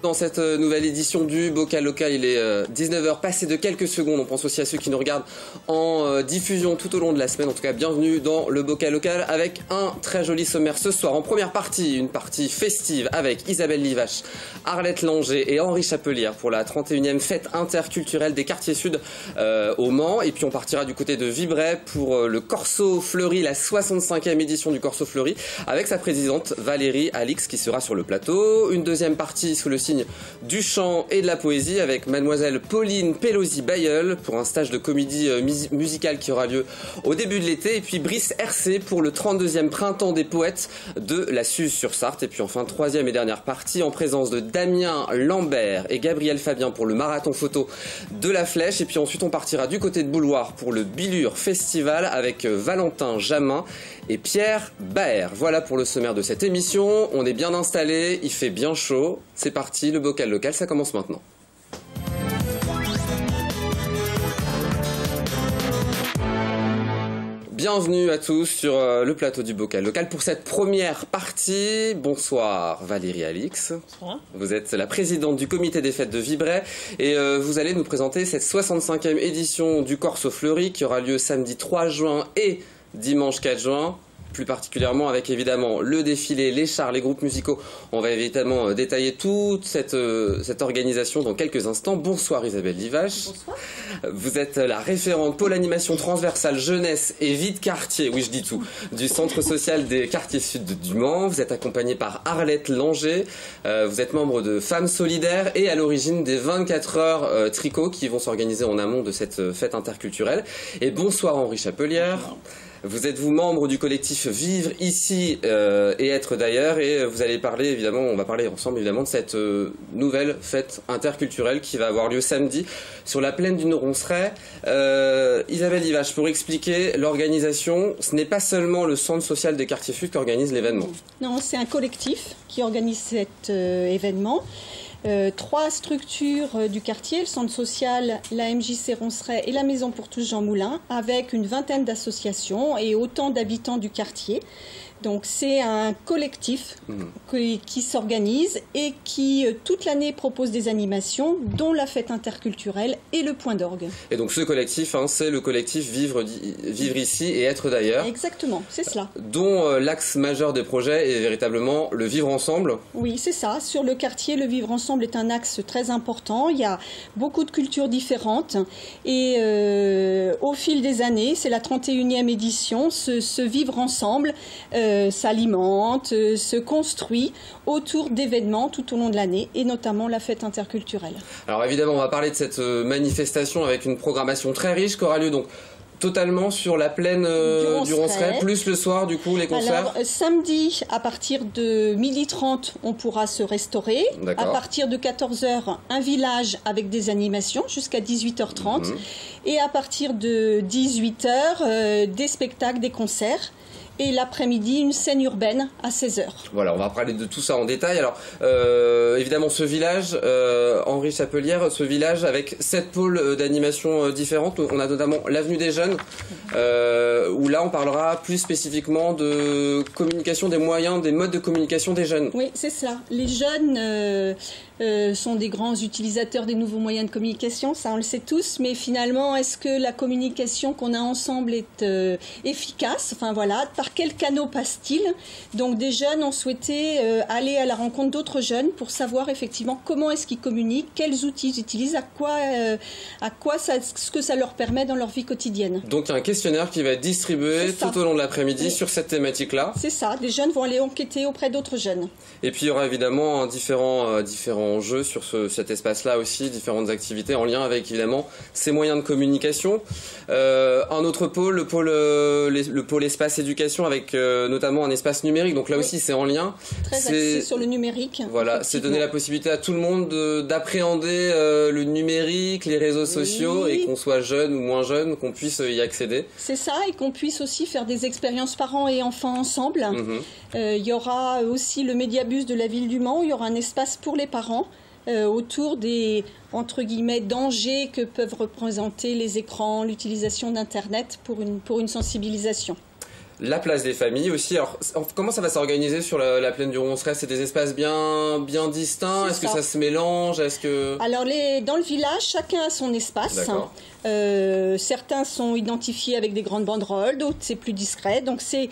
Dans cette nouvelle édition du Bocal Local, il est 19h passé de quelques secondes. On pense aussi à ceux qui nous regardent en diffusion tout au long de la semaine. En tout cas, bienvenue dans le Bocal Local avec un très joli sommaire ce soir. En première partie, une partie festive avec Isabelle Livache, Arlette Langer et Henri Chapelière pour la 31e fête interculturelle des quartiers sud au Mans. Et puis on partira du côté de Vibray pour le Corso Fleuri, la 65e édition du Corso Fleuri, avec sa présidente Valérie Alix qui sera sur le plateau. Une deuxième partie sous le signe du chant et de la poésie avec mademoiselle Pauline Pelosi-Bayeul pour un stage de comédie musicale qui aura lieu au début de l'été, et puis Brice RC pour le 32e printemps des poètes de la Suze-sur-Sarthe. Et puis enfin, troisième et dernière partie en présence de Damien Lambert et Gabriel Fabien pour le marathon photo de la Flèche. Et puis ensuite on partira du côté de Bouloir pour le Bilure Festival avec Valentin Jamin et Pierre Baer. Voilà pour le sommaire de cette émission. On est bien installé, il fait bien chaud. C'est parti, le Bocal Local, ça commence maintenant. Bienvenue à tous sur le plateau du Bocal Local pour cette première partie. Bonsoir Valérie Alix. Bonsoir. Vous êtes la présidente du comité des fêtes de Vibray et vous allez nous présenter cette 65e édition du Corso Fleuri qui aura lieu samedi 3 juin et dimanche 4 juin. Plus particulièrement avec évidemment le défilé, les chars, les groupes musicaux. On va évidemment détailler toute cette organisation dans quelques instants. Bonsoir Isabelle Livache. Bonsoir. Vous êtes la référente pôle animation transversale jeunesse et vie de quartier, oui je dis tout, du centre social des quartiers sud du Mans. Vous êtes accompagnée par Arlette Langer. Vous êtes membre de Femmes Solidaires et à l'origine des 24 heures tricot qui vont s'organiser en amont de cette fête interculturelle. Et bonsoir Henri Chapelière. Bonsoir. Vous êtes vous membre du collectif Vivre ici et être d'ailleurs, et vous allez parler évidemment, on va parler ensemble évidemment de cette nouvelle fête interculturelle qui va avoir lieu samedi sur la plaine du Noronceray. Isabelle Livache, pour expliquer l'organisation, ce n'est pas seulement le centre social des quartiers sud qui organise l'événement. Non, c'est un collectif qui organise cet événement. 3 structures du quartier, le centre social, la MJC Ronceret et la Maison pour tous Jean Moulin, avec une vingtaine d'associations et autant d'habitants du quartier. Donc c'est un collectif qui s'organise et qui toute l'année propose des animations, dont la fête interculturelle et le point d'orgue. Et donc ce collectif, c'est le collectif Vivre ici et être d'ailleurs. Exactement, c'est cela. Dont l'axe majeur des projets est véritablement le vivre ensemble. Oui, c'est ça. Sur le quartier, le vivre ensemble est un axe très important. Il y a beaucoup de cultures différentes et au fil des années, c'est la 31e édition, ce vivre ensemble s'alimente, se construit autour d'événements tout au long de l'année et notamment la fête interculturelle. Alors évidemment, on va parler de cette manifestation avec une programmation très riche qui aura lieu donc totalement sur la plaine du Ronceret, plus le soir du coup les concerts. Alors samedi à partir de 12h30 on pourra se restaurer. À partir de 14h un village avec des animations jusqu'à 18h30 et à partir de 18h des spectacles, des concerts. Et l'après-midi, une scène urbaine à 16h. Voilà, on va parler de tout ça en détail. Alors, évidemment, ce village, Henri Chapelière, ce village avec 7 pôles d'animation différentes. On a notamment l'avenue des Jeunes, où là, on parlera plus spécifiquement de communication, des moyens, des modes de communication des jeunes. Oui, c'est cela. Les jeunes sont des grands utilisateurs des nouveaux moyens de communication, ça on le sait tous, mais finalement, est-ce que la communication qu'on a ensemble est efficace? Enfin voilà, par quels canaux passe-t-il? Donc des jeunes ont souhaité aller à la rencontre d'autres jeunes pour savoir effectivement comment est-ce qu'ils communiquent, quels outils ils utilisent, ce que ça leur permet dans leur vie quotidienne. Donc il y a un questionnaire qui va être distribué tout au long de l'après-midi sur cette thématique-là. C'est ça, des jeunes vont aller enquêter auprès d'autres jeunes. Et puis il y aura évidemment différents jeux sur cet espace-là aussi, différentes activités en lien avec évidemment ces moyens de communication. Un autre pôle, le pôle espace éducation avec notamment un espace numérique. Donc là aussi c'est en lien. Très axé sur le numérique. Voilà, c'est donner la possibilité à tout le monde d'appréhender le numérique, les réseaux sociaux et qu'on soit jeune ou moins jeune, qu'on puisse y accéder. C'est ça, et qu'on puisse aussi faire des expériences parents et enfants ensemble. Il y aura aussi le Médiabus de la ville du Mans, où il y aura un espace pour les parents autour des, entre guillemets, dangers que peuvent représenter les écrans, l'utilisation d'Internet pour une sensibilisation. La place des familles aussi. Alors, comment ça va s'organiser sur la plaine du Ronceret? C'est des espaces bien distincts? Est-ce que ça se mélange? Alors, dans le village, chacun a son espace. D'accord. Certains sont identifiés avec des grandes banderoles, d'autres c'est plus discret. Donc c'est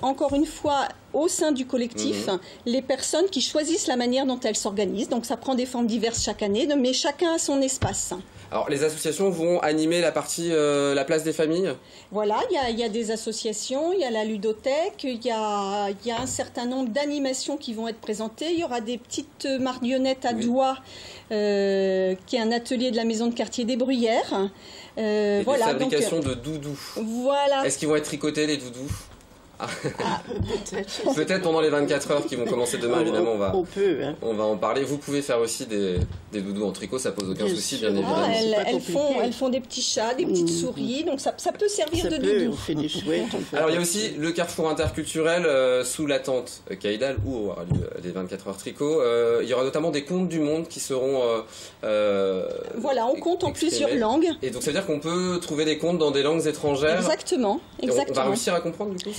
encore une fois au sein du collectif les personnes qui choisissent la manière dont elles s'organisent. Donc ça prend des formes diverses chaque année, mais chacun a son espace. Alors les associations vont animer la partie la place des familles? Voilà, il y a des associations, il y a la ludothèque, il y a un certain nombre d'animations qui vont être présentées. Il y aura des petites marionnettes à doigts, qui est un atelier de la maison de quartier des Bruyères. Et voilà, des fabrications de doudous. Voilà. Est-ce qu'ils vont être tricotés les doudous? Peut-être pendant les 24 heures qui vont commencer demain, évidemment, on va en parler. Vous pouvez faire aussi des doudous en tricot, ça pose aucun souci, bien évidemment. Elles font des petits chats, des petites souris, donc ça peut servir de doudou. On fait des chouettes. Alors il y a aussi le carrefour interculturel sous la tente Caïdal, où aura lieu les 24 heures tricot. Il y aura notamment des contes du monde qui seront voilà, on compte en plusieurs langues. Et donc ça veut dire qu'on peut trouver des contes dans des langues étrangères. Exactement. On va réussir à comprendre du coup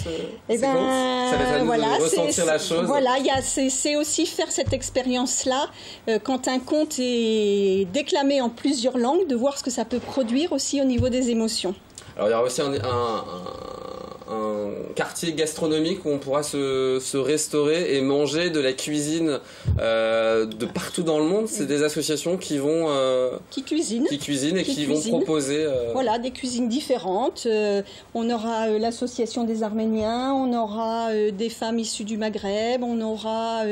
ça va être à nous de ressentir la chose. Voilà, c'est aussi faire cette expérience-là, quand un conte est déclamé en plusieurs langues, de voir ce que ça peut produire aussi au niveau des émotions. Alors il y aura aussi un quartier gastronomique où on pourra se restaurer et manger de la cuisine de partout dans le monde. C'est des associations qui vont qui cuisinent et qui vont proposer voilà, des cuisines différentes. On aura l'association des Arméniens, on aura des femmes issues du Maghreb, on aura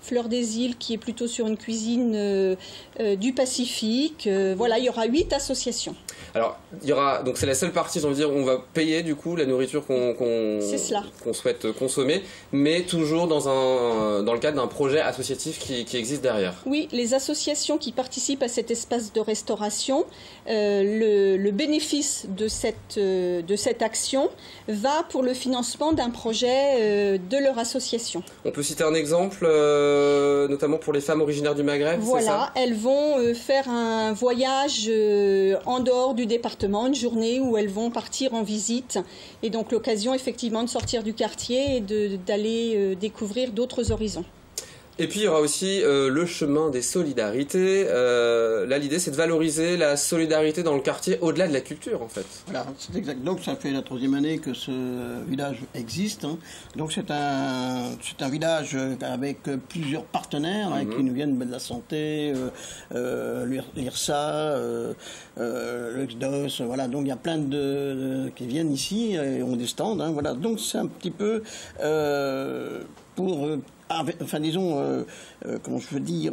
Fleur des Îles qui est plutôt sur une cuisine du Pacifique. Voilà, il y aura 8 associations. Alors, il y aura, donc c'est la seule partie, j'ai envie de dire, on va payer du coup la nourriture qu'on souhaite consommer, mais toujours dans le cadre d'un projet associatif qui existe derrière. Oui, les associations qui participent à cet espace de restauration, le bénéfice de cette action va pour le financement d'un projet de leur association. On peut citer un exemple, notamment pour les femmes originaires du Maghreb, voilà, c'est ça ? Elles vont faire un voyage en dehors du département, une journée où elles vont partir en visite, et donc l'occasion effectivement de sortir du quartier et d'aller découvrir d'autres horizons. Et puis il y aura aussi le chemin des solidarités. Là l'idée c'est de valoriser la solidarité dans le quartier au-delà de la culture en fait. Voilà, c'est exact. Donc ça fait la 3e année que ce village existe. Hein. Donc c'est un village avec plusieurs partenaires qui nous viennent de la santé, l'IRSA, l'EXDOS, voilà. Donc il y a plein qui viennent ici et ont des stands. Hein, voilà. Donc c'est un petit peu pour enfin disons, comment je veux dire,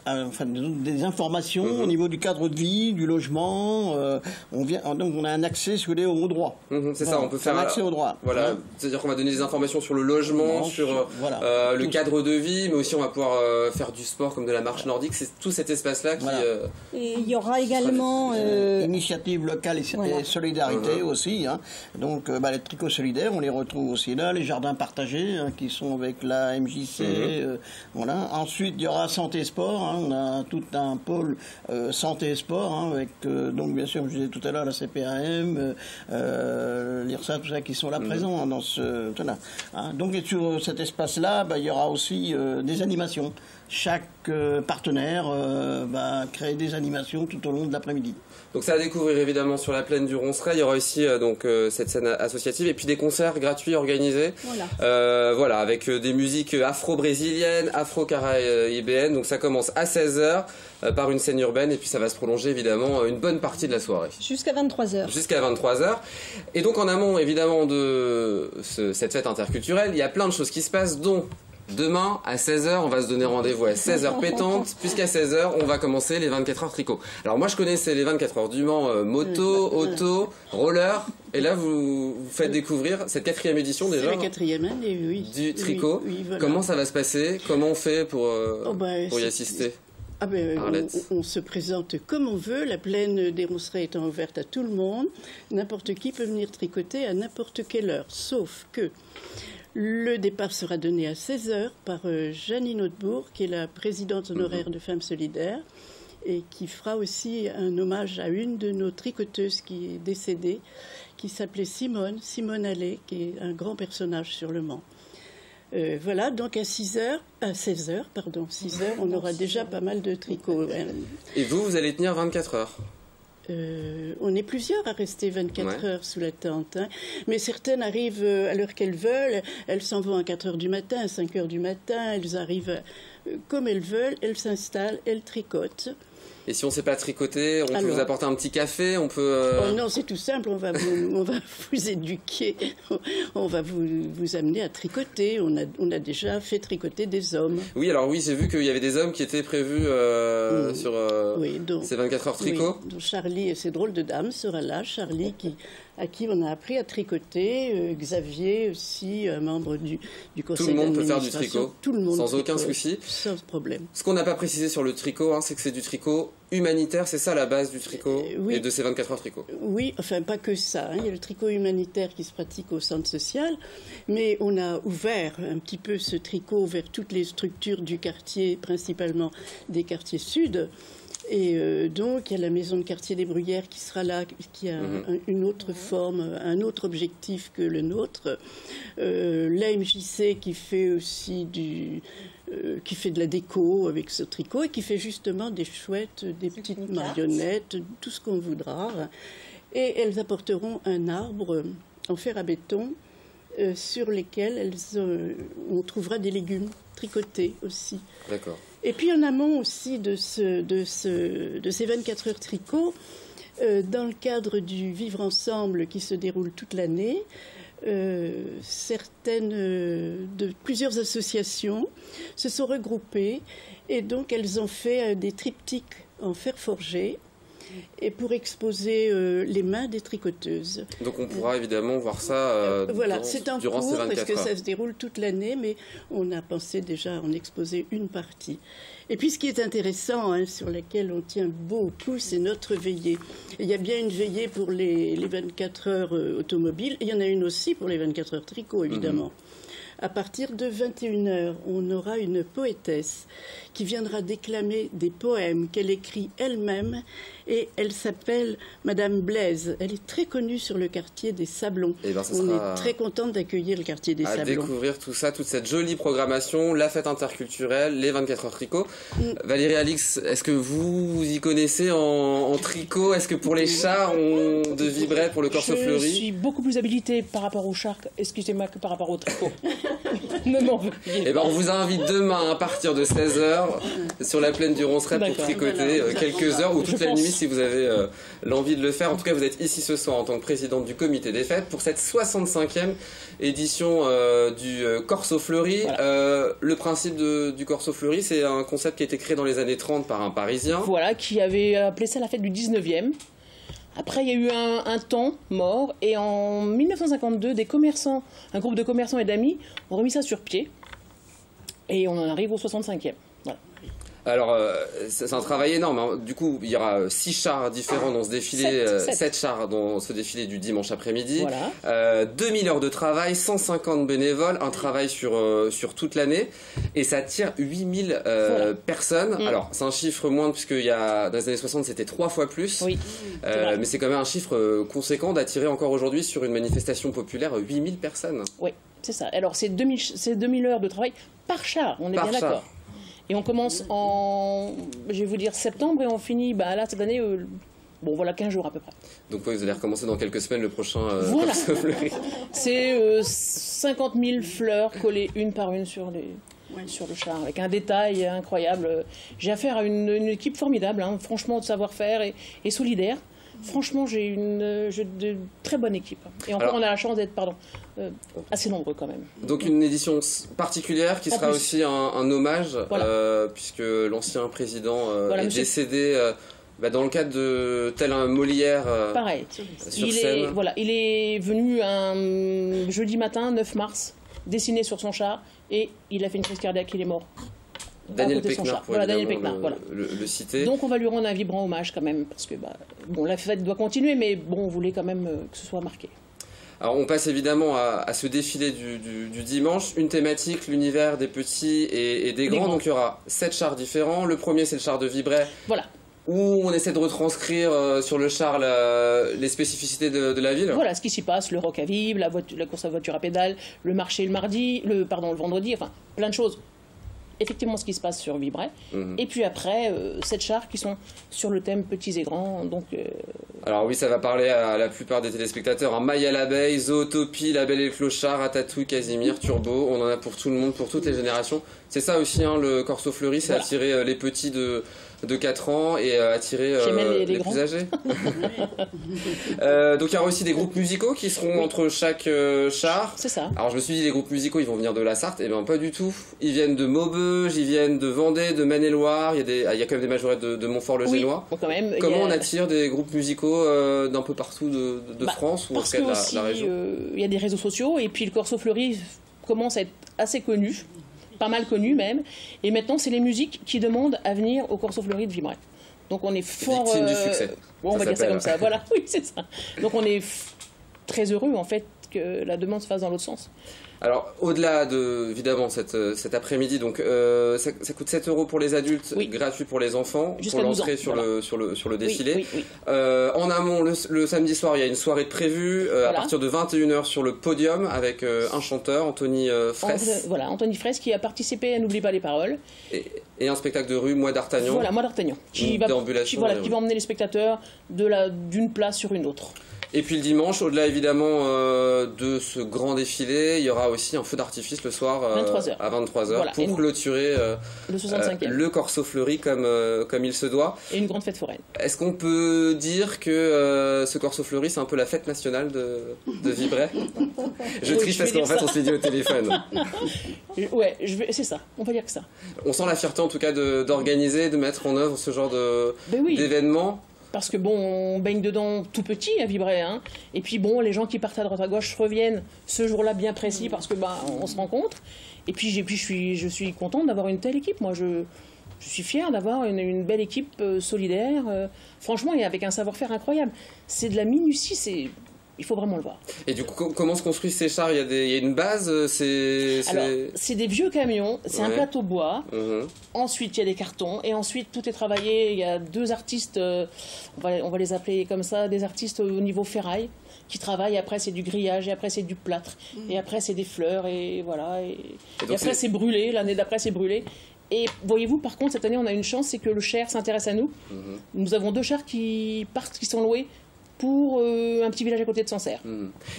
enfin, des informations au niveau du cadre de vie, du logement. Donc on a un accès, si vous voulez, au droit. C'est ça, on peut faire un accès au droit. Voilà, c'est-à-dire qu'on va donner des informations sur le logement, sur le cadre de vie, mais aussi on va pouvoir faire du sport comme de la marche nordique. C'est tout cet espace-là qui. Et il y aura également initiative locale et solidarité aussi. Hein. Donc les tricots solidaires, on les retrouve aussi là, les jardins partagés qui sont avec la MJC. Voilà. Ensuite, il y aura santé et sport. Hein. On a tout un pôle santé et sport avec donc bien sûr, je disais tout à l'heure, la CPAM, l'IRSA, tout ça qui sont là présents dans ce. Voilà. Hein. Donc sur cet espace-là, il y aura aussi des animations. Chaque partenaire va créer des animations tout au long de l'après-midi. Donc ça à découvrir évidemment sur la plaine du Ronceret. Il y aura aussi cette scène associative et puis des concerts gratuits organisés. Voilà, avec des musiques afro-brésiliennes, afro-caraïbéennes. Donc ça commence à 16h par une scène urbaine et puis ça va se prolonger évidemment une bonne partie de la soirée. Jusqu'à 23h. Jusqu'à 23h. Et donc en amont évidemment de cette fête interculturelle, il y a plein de choses qui se passent, dont demain, à 16h, on va se donner rendez-vous à 16h pétante, puisqu'à 16h, on va commencer les 24 heures tricot. Alors moi, je connaissais les 24 heures du Mans, moto, auto, roller, et là, vous faites découvrir cette 4e édition déjà. C'est la 4e année, oui. Du tricot. Oui, voilà. Comment ça va se passer? Comment on fait pour y assister? On se présente comme on veut, la plaine des Roncerets étant ouverte à tout le monde. N'importe qui peut venir tricoter à n'importe quelle heure, sauf que le départ sera donné à 16h par Janine Hautebourg, qui est la présidente honoraire de Femmes Solidaires, et qui fera aussi un hommage à une de nos tricoteuses qui est décédée, qui s'appelait Simone Allais, qui est un grand personnage sur le Mans. Voilà, donc à 16h, pardon, 6h, on aura déjà pas mal de tricots. Et vous allez tenir 24 heures? On est plusieurs à rester 24 heures sous la tente, hein. Mais certaines arrivent à l'heure qu'elles veulent, elles s'en vont à 4 heures du matin, à 5 heures du matin, elles arrivent comme elles veulent, elles s'installent, elles tricotent. Et si on ne sait pas tricoter, on peut vous apporter un petit café, on peut... Oh non, c'est tout simple, on va vous éduquer, on va vous amener à tricoter. On a déjà fait tricoter des hommes. Oui, alors oui, j'ai vu qu'il y avait des hommes qui étaient prévus sur ces 24 heures tricot. Oui, donc Charlie et ses drôles de dames sera là, Charlie à qui on a appris à tricoter, Xavier aussi, membre du conseil d'administration. Tout le monde peut faire du tricot, tout le monde sans aucun souci. Sans problème. Ce qu'on n'a pas précisé sur le tricot, c'est que c'est du tricot humanitaire, c'est ça la base du tricot et de ces 24 heures tricot. Oui, enfin pas que ça. Il y a le tricot humanitaire qui se pratique au centre social, mais on a ouvert un petit peu ce tricot vers toutes les structures du quartier, principalement des quartiers sud. Et donc, il y a la maison de quartier des Bruyères qui sera là, qui a une autre forme, un autre objectif que le nôtre. La MJC qui fait aussi qui fait de la déco avec ce tricot et qui fait justement des chouettes, des petites marionnettes, tout ce qu'on voudra. Et elles apporteront un arbre en fer à béton sur lesquels on trouvera des légumes tricotés aussi. D'accord. Et puis en amont aussi de ces 24 heures tricot, dans le cadre du Vivre Ensemble qui se déroule toute l'année, plusieurs associations se sont regroupées et donc elles ont fait des triptyques en fer forgé et pour exposer les mains des tricoteuses. Donc on pourra évidemment voir ça voilà, c'est en durant cours ces 24 parce que heures. ça se déroule toute l'année, mais on a pensé déjà en exposer une partie. Et puis ce qui est intéressant, sur laquelle on tient beaucoup, c'est notre veillée. Il y a bien une veillée pour les 24 heures automobiles, et il y en a une aussi pour les 24 heures tricot, évidemment. À partir de 21h, on aura une poétesse qui viendra déclamer des poèmes qu'elle écrit elle-même et elle s'appelle Madame Blaise. Elle est très connue sur le quartier des Sablons. On est très contente d'accueillir le quartier des Sablons. À découvrir tout ça, toute cette jolie programmation, la fête interculturelle, les 24 heures tricot. Valérie Alix, est-ce que vous y connaissez en tricot? Est-ce que pour les chars, on de vibrait pour le corso fleuri? Je suis beaucoup plus habilitée par rapport aux chars, excusez-moi, que par rapport au tricot. Ne m'en veuillez pas. Eh ben, on vous invite demain à partir de 16h sur la plaine du Ronceret pour tricoter quelques heures ou toute la nuit si vous avez l'envie de le faire. En tout cas, vous êtes ici ce soir en tant que présidente du comité des fêtes pour cette 65e édition du Corso Fleuri. Voilà. Le principe du Corso Fleuri, c'est un concept qui a été créé dans les années 30 par un Parisien. Voilà, qui avait appelé ça la fête du 19e. Après, il y a eu un temps mort, et en 1952, des commerçants, un groupe de commerçants et d'amis ont remis ça sur pied, et on en arrive au 65e. Voilà. Alors, c'est un travail énorme. Du coup, il y aura 6 chars différents dans ce défilé, 7 chars dans ce défilé du dimanche après-midi. Voilà. 2000 heures de travail, 150 bénévoles, un travail sur toute l'année. Et ça attire 8000 personnes. Alors, c'est un chiffre moindre, puisque dans les années 60, c'était 3 fois plus. Oui, mais c'est quand même un chiffre conséquent d'attirer encore aujourd'hui sur une manifestation populaire 8000 personnes. Oui, c'est ça. Alors, c'est 2000 heures de travail par char, on est bien d'accord. Et on commence je vais vous dire, septembre, et on finit, là, cette année, 15 jours à peu près. Donc vous allez recommencer dans quelques semaines le prochain voilà. Corso Fleuri. C'est 50 000 fleurs collées une par une sur le char, avec un détail incroyable. J'ai affaire à une équipe formidable, franchement, de savoir-faire et solidaire. Franchement, j'ai de très bonne équipe. Et encore, on a la chance d'être, assez nombreux quand même. Donc une édition particulière qui sera aussi un hommage, puisque l'ancien président est décédé dans le cadre de tel un Molière pareil. Sur scène. Il est venu un jeudi matin, 9 mars, dessiner sur son char, et il a fait une crise cardiaque, il est mort. Daniel Pécnard, pour le citer. Donc on va lui rendre un vibrant hommage quand même, parce que la fête doit continuer, mais on voulait quand même que ce soit marqué. Alors on passe évidemment à ce défilé du dimanche, une thématique, l'univers des petits et des grands. Donc il y aura 7 chars différents. Le premier, c'est le char de Vibray. Voilà. où on essaie de retranscrire sur le char les spécificités de la ville. Voilà ce qui s'y passe, le rock à vivre, la course à voiture à pédale, le marché le vendredi, enfin plein de choses. Effectivement ce qui se passe sur Vibray. Et puis après, 7 chars qui sont sur le thème petits et grands. Donc, alors oui, ça va parler à la plupart des téléspectateurs. Hein. Maille à l'abeille, Zootopie, La Belle et le Clochard, Ratatouille, Casimir, Turbo. On en a pour tout le monde, pour toutes les générations. C'est ça aussi, hein, le Corso Fleuri, c'est attirer les petits de 4 ans et attirer les plus âgés. Donc il y aura aussi des groupes musicaux qui seront entre chaque char. C'est ça. Alors je me suis dit, les groupes musicaux, ils vont venir de la Sarthe. Eh bien pas du tout. Ils viennent de Maubeuge, ils viennent de Vendée, de Maine-et-Loire. Il y a quand même des majorettes de Montfort-le-Génois. Bon, quand même, comment on attire des groupes musicaux d'un peu partout de France ou en tout cas de la région? Il y a des réseaux sociaux et puis le Corso Fleuri commence à être assez connu. Pas mal connu même, et maintenant c'est les musiques qui demandent à venir au Corso Fleuri de Vibray. Donc on est fort... Victime du succès. On va dire ça comme ça, voilà, oui c'est ça. Donc on est très heureux en fait que la demande se fasse dans l'autre sens. Alors, au-delà de, évidemment, cet après-midi, donc ça coûte 7 € pour les adultes, gratuit pour les enfants, pour l'entrée sur le défilé. Oui. En amont, le samedi soir, il y a une soirée de prévue à partir de 21h sur le podium avec un chanteur, Anthony Fraisse. Voilà, Anthony Fraisse qui a participé à N'oublie pas les paroles. Et un spectacle de rue, Moi d'Artagnan. Voilà, Moi d'Artagnan. Qui va emmener les spectateurs d'une place sur une autre. Et puis le dimanche, au-delà évidemment de ce grand défilé, il y aura aussi un feu d'artifice le soir à 23h pour clôturer le Corso Fleuri comme il se doit. Et une grande fête foraine. Est-ce qu'on peut dire que ce Corso Fleuri, c'est un peu la fête nationale de Vibray? Je triche parce qu'en fait on s'est dit au téléphone. Ouais, c'est ça, on peut dire que ça. On sent la fierté en tout cas d'organiser, de mettre en œuvre ce genre d'événement. Parce que bon, on baigne dedans tout petit à Vibray, hein. Et puis bon, les gens qui partent à droite à gauche reviennent ce jour-là bien précis parce que on se rencontre. Et puis je suis contente d'avoir une telle équipe. Moi, je suis fière d'avoir une belle équipe solidaire, franchement, et avec un savoir-faire incroyable. C'est de la minutie, il faut vraiment le voir. Et du coup, comment se construisent ces chars? Il y a une base? Alors, c'est des vieux camions, c'est un plateau bois. Ensuite, il y a des cartons. Et ensuite, tout est travaillé. Il y a 2 artistes, on va les appeler comme ça, des artistes au niveau ferraille, qui travaillent. Après, c'est du grillage. Et après, c'est du plâtre. Et après, c'est des fleurs. Et voilà. Et après, c'est brûlé. L'année d'après, c'est brûlé. Et voyez-vous, par contre, cette année, on a une chance, c'est que le Cher s'intéresse à nous. Nous avons 2 chars qui sont loués pour un petit village à côté de Sancerre.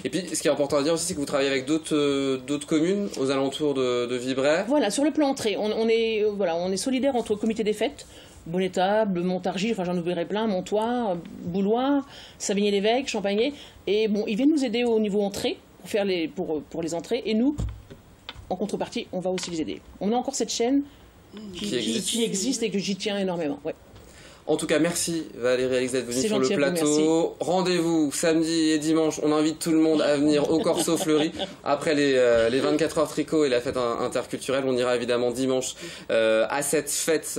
Et puis, ce qui est important à dire aussi, c'est que vous travaillez avec d'autres communes aux alentours de Vibray. Voilà, sur le plan entrée, on est solidaire entre Comité des Fêtes, Bonnétable, Montargis, enfin j'en oublierai plein, Montoire, Bouloir, Savigny-l'Évêque, Champagné, et bon, ils viennent nous aider au niveau entrée pour les entrées, et nous, en contrepartie, on va aussi les aider. On a encore cette chaîne qui existe et que j'y tiens énormément. Ouais. En tout cas, merci Valérie Alix d'être venue sur le plateau. Rendez-vous samedi et dimanche. On invite tout le monde à venir au Corso Fleuri. Après les 24 heures tricot et la fête interculturelle, on ira évidemment dimanche à cette fête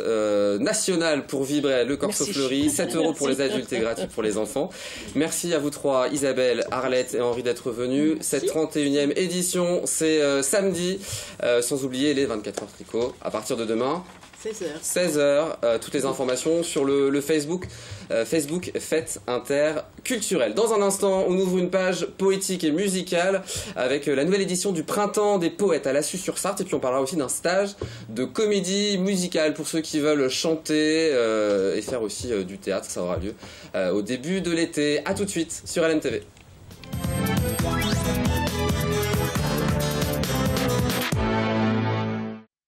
nationale pour vibrer le Corso Fleuri. 7 € pour les adultes et gratuit pour les enfants. Merci à vous trois, Isabelle, Arlette et Henri, d'être venus. Cette 31e édition, c'est samedi, sans oublier les 24 heures tricot à partir de demain. 16h, toutes les informations sur le Facebook Fête Interculturelle. Dans un instant, on ouvre une page poétique et musicale avec la nouvelle édition du Printemps des Poètes à Lassus-sur-Sarthe, et puis on parlera aussi d'un stage de comédie musicale pour ceux qui veulent chanter et faire aussi du théâtre. Ça aura lieu au début de l'été. A tout de suite sur LMTV.